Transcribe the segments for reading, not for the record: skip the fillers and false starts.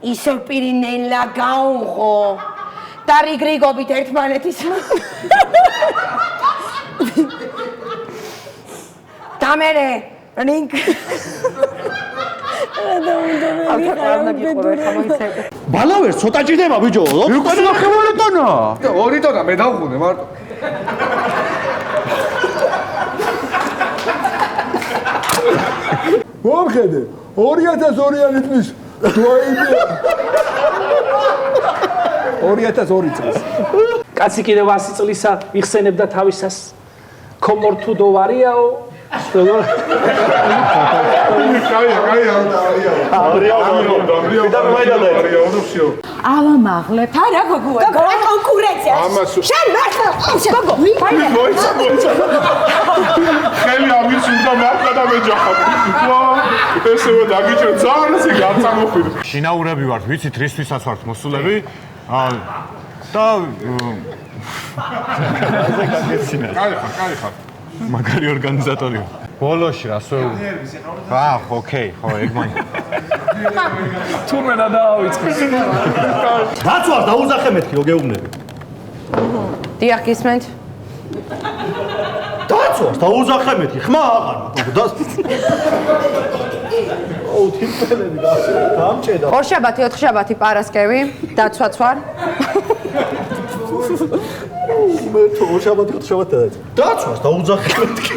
ისევ პირინელა გაუნღო და რიგრიგობით ერთმანეთის და მერე რინგ ბალავერ ცოტა ჭირდება ბიჭო. იყვნენ ახევარი ტონა. 2 ტონა მე დავხუნე მარტო. მომხედე 2002 წლის დოაიბია 2002 წლის კაცი კიდევ 100 წლისა იხსენებდა თავისას კომორთუდო ვარიაო ალა მაღლებ არა გოგო რა კონკურენცია შენ მართლა გოგო ხელი ამის უნდა მართლა და მეჯახა. ესე დაგიჭირე ძალიან ისე გაწამოხვიდე. შინაურები ვართ, ვიცით რისთვისაც ვართ მოსულები? და კაი ხარ. მაგარი ორგანიზატორია. ბოლოში რას ვეუბნ? ოკეი, ხო, ეგ მაინც. თურმე რა დაავიწყეს. რაც ვარ დაუზახე მეთქი რო გეუბნები. დიახ გისმენთ დაცვას დაუზახე მეთქი ხმა აღარ აუ თითქოსები დამჭედა ორშაბათი ოთხშაბათი პარასკევი დაცვაც ვარ მე ორშაბათი ოთხშაბათი დაცვას დაუზახე მეთქი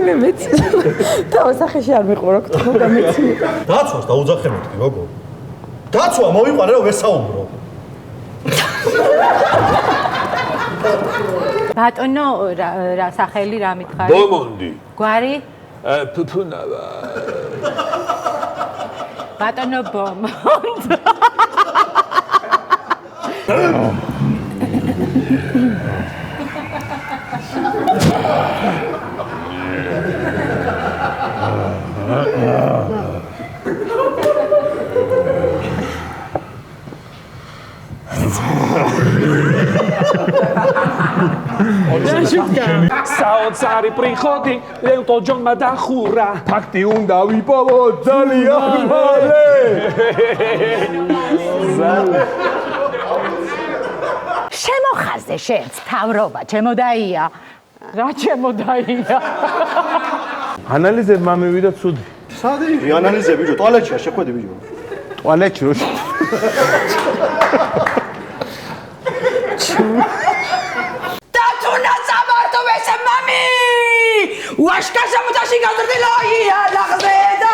მე მეცი თავსახეში არ მიყურო ხო გამეცი დაცვას დაუზახე მეთქი გოგო დაცვა მოვიყვანე რომ ვესაუბრო ბატონო რა სახელი რა მითხარი? ბომონდი. გვარი? ფუფუნავა. ბატონო ბომონდი. საოცარი პრიხოდი ელტონ ჯონმა დახურა ფაქტი უნდა ვიპოვო ძალიან მალე შემოხაზე შენს თავრობა ჩემოდაია რა ჩემოდაია ანალიზებმა მივიდა ცუდი სადი ანალიზები ბიჭო ტუალეტშია შეხვედი ბიჭო ტუალეტში რო ვაშკა სამუთაში გაზრდილოია ლაღზედა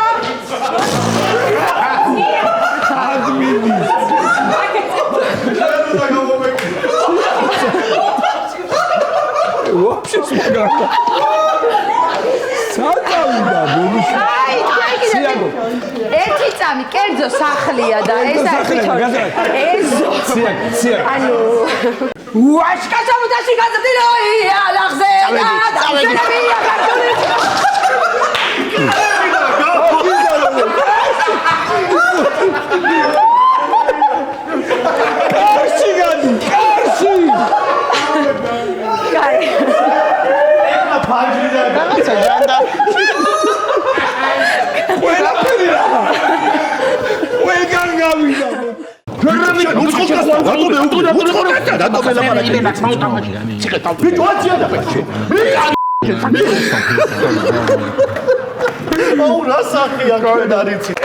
ადმინის ვაფშე მაგარია საწავიდა ბოლოში სიაგო ერთი წამი კერძო სახლია და ეს ეზო სიაგო ანუ ვაშკა სამუთაში გაზრდილოია ლაღზედა დავშენებია გართული კარში გადი კარში კაი ეხლა ფაჯრიდან რაღაცა ჟანდა ყველაფერი რა ყველგან გავიდა აუ რა სახია თქვენ არ იცით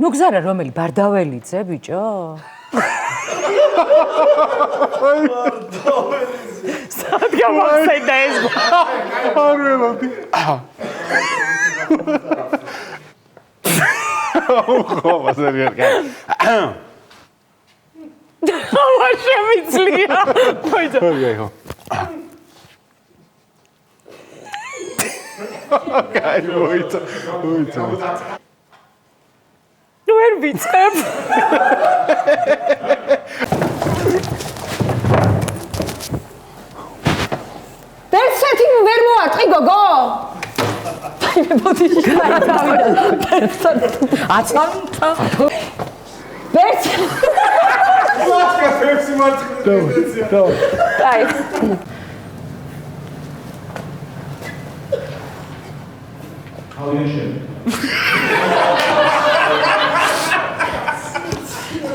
ნუ გზარა რომელი ბარდაველიძე ბიჭო სად გამახსენდა ეს არ ვეუბნები ხო მასერ გერკა ავა შემიძლია მოიცა ხო კაი მოიცა ნუ ვერ ვიცებ ბერცეთი ვერ მოარტყი გოგო მე ბოდიში არა დავიდა აცანთა ბერც აი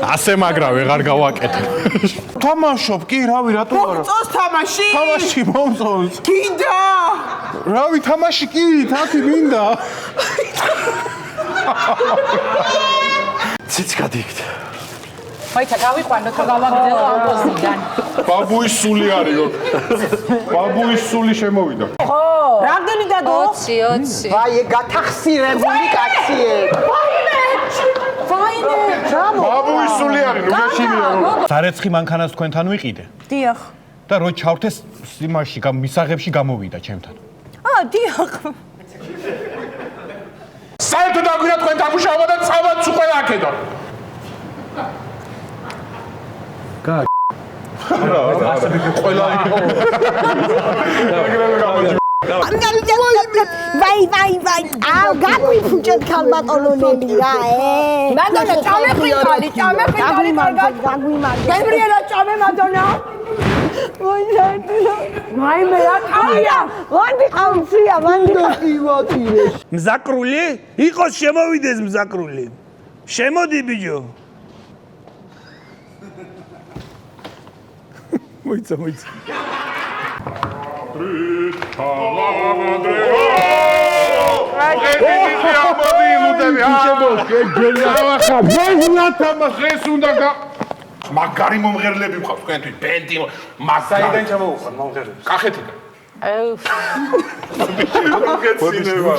ასე მაგრა ვეღარ გავაკეთე. თამაშობ კი, რავი, რატო არა? წოს თამაში? თამაში მომწონს. კიდა! რავი, თამაში კი, თათი მინდა. ციცკად იქ. მოიცა გავიყვანოთ და გავაგრძელო ამბოსიდან. ბაბუის სული არისო. ბაბუის სული შემოვიდა. რამდენი დადო? 20. ვაი, გათახსირებული კაციე. ბაბუის სული არის, ნუ გეშინია. ზარეცხი მანქანას თქვენთან ვიყიდე დიახ. და რო ჩავთეს იმაში მისაღებში გამოვიდა ჩემთან. დიახ. საერთოდ აგვირა თქვენ დამუშავა და წავად უკვე აქედან. ყველა ვაი. გაგვიფუჭეთ ქალბატონონელი რა, მადონა წამეყრიტალი კარგად. გაბრიელა წამე მადონა. მაი მე რა ყავია? ვანდი ყავცია, ვანდი ყივატირე. მზაკრული? იყოს შემოვიდეს მზაკრული. შემოდი ბიჭო. მოიცა. მაგარი მომღერლები ვყავს თქვენთვის, ბენდი, მასაიდან ჩამოვუხარ მომღერლებს. კახეთიდან.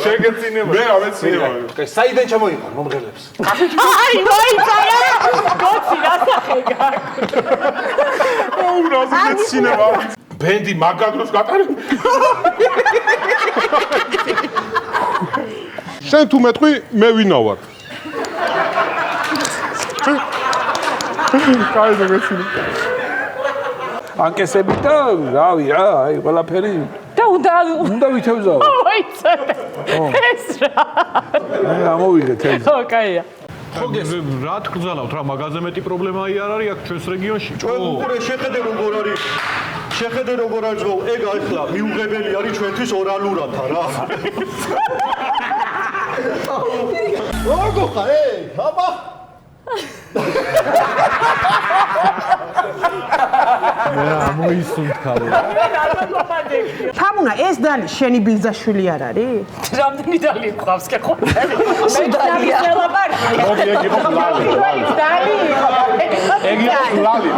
შეგეცინება. მე ავეცინება. საიდან ჩამოიყარ მომღერლებს? აი, მოიცა რა! გოცი რასახე გაქვს. რაზე გეცინება. ბენდი მაგადროს გატარებ. შენ თუ მეტყვი, მე ვინა ვარ. კაი მოგეცინა. ანკესები და რავი რა, აი ყველაფერი და უნდა ვითევზაო. მოიცა. ეს რა. აი ამოვიღეთ ეს. ო, კაია. რა თქრძალავთ რა, მაგაზე მეტი პრობლემა არ არის აქ ჩვენს რეგიონში? ჩვენ უკვე შეხედე როგორ არის. შეხედე როგორ არის ზო, ეგ ახლა მიუღებელი არის ჩვენთვის ორალურად რა. როგორ ხარ? აბა თამუნა, ეს დალი შენი ბიძაშვილი არ არის? რამდენი დალი ყავს კი ხო? მე დალია. მოდი ეგ იყო ლალი. ეგ იყო ლალი.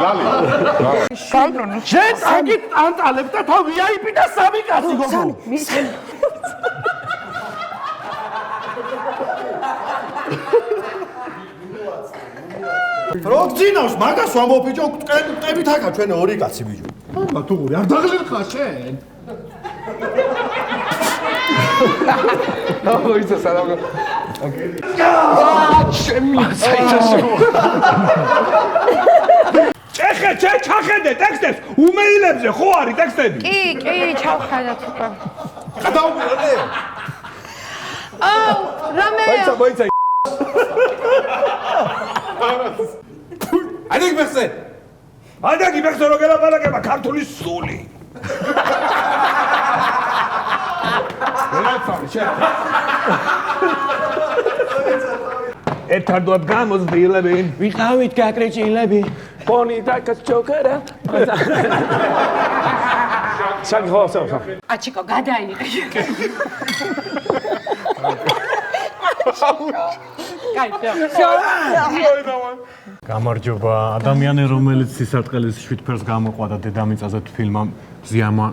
შენ აგით ანტალებ და თავ VIP და სამი კაცი გოგო. პროქცინავს მაგას ვამბობ ბიჭო, ტყებით აკა ჩვენ ორი კაცი ბიჭო. თუ ღური არ დაღლერხარ შენ? მოიცა სალამო. ჩახედე ტექსტებს უმეილებზე ხო არის ტექსტები? კი, ჩავხედეთ უკვე. გადავყურე. რამე მოიცა. ადი მეხსე. ადაგი მეხსე რო გელაპარაკება ქართული სული. ერთადოდ გამოზრდილები ვიყავით გაკრეჭილები პონი და კაჩოკერა შაგხოსო აჩიკო გადაიღე. გამარჯობა, ადამიანი რომელიც სისარტყელის შვიდფერს გამოყვა და დედამიწაზე თბილმა მზიანმა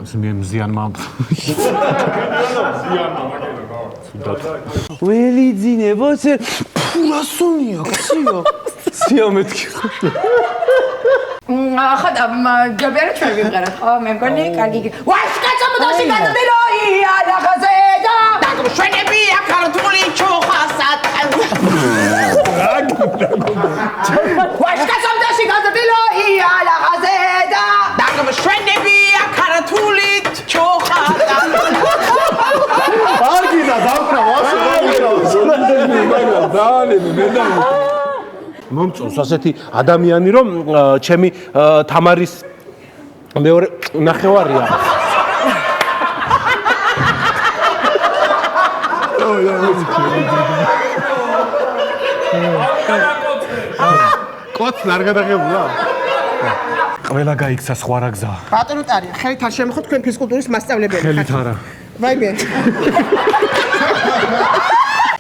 ველიძინე ბოცე ფურასონია ქსიო სიამეთქი ახლა ჯობია ჩვენ ვიმღეროთ ხო მე მგონი კარგი ვაშკაცა მოდაში გადადილოია დახაზედა დაგვშვენებია ქართული ჩუხასად. ვაშკაცა მოდაში გადადილოია დახაზედა დაგვშვენებია ქართული ჩუხასად. კარგი და დავკრავ ასე დავკრავ. დალები მე და მომწონს ასეთი ადამიანი, რომ ჩემი თამარის მეორე ნახევარია. კოც არ გადაღებულა? ყველა გაიქცა სხვა რა გზა. ბატონო ტარია, ხელით არ შემეხო თქვენ ფიზკულტურის მასწავლებელი. ხელით არა. ვაიმე.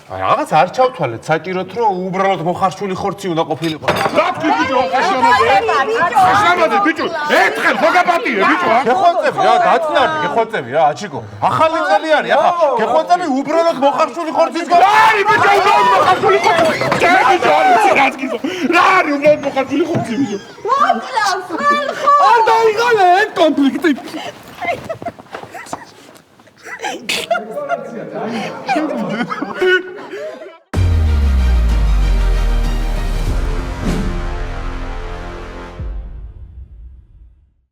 აი რაღაც არ ჩავთვალეთ, საჭიროთ რომ უბრალოდ მოხარშული ხორცი უნდა ყოფილიყო. დათქვი ბიჭო, ხაშამაძე ბიჭო, ერთხელ ხო გაპატიე ბიჭო. გეხოცები რა, დაწნარდი, გეხოცები რა, აჩიკო. ახალი წელი არის, ახლა გეხოცები უბრალოდ მოხარშული ხორცის გა. რა არის ბიჭო, უბრალოდ მოხარშული ხორცი. ჯერ ბიჭო, არის რა გიზო. რა არის უბრალოდ მოხარშული ხორცი ბიჭო.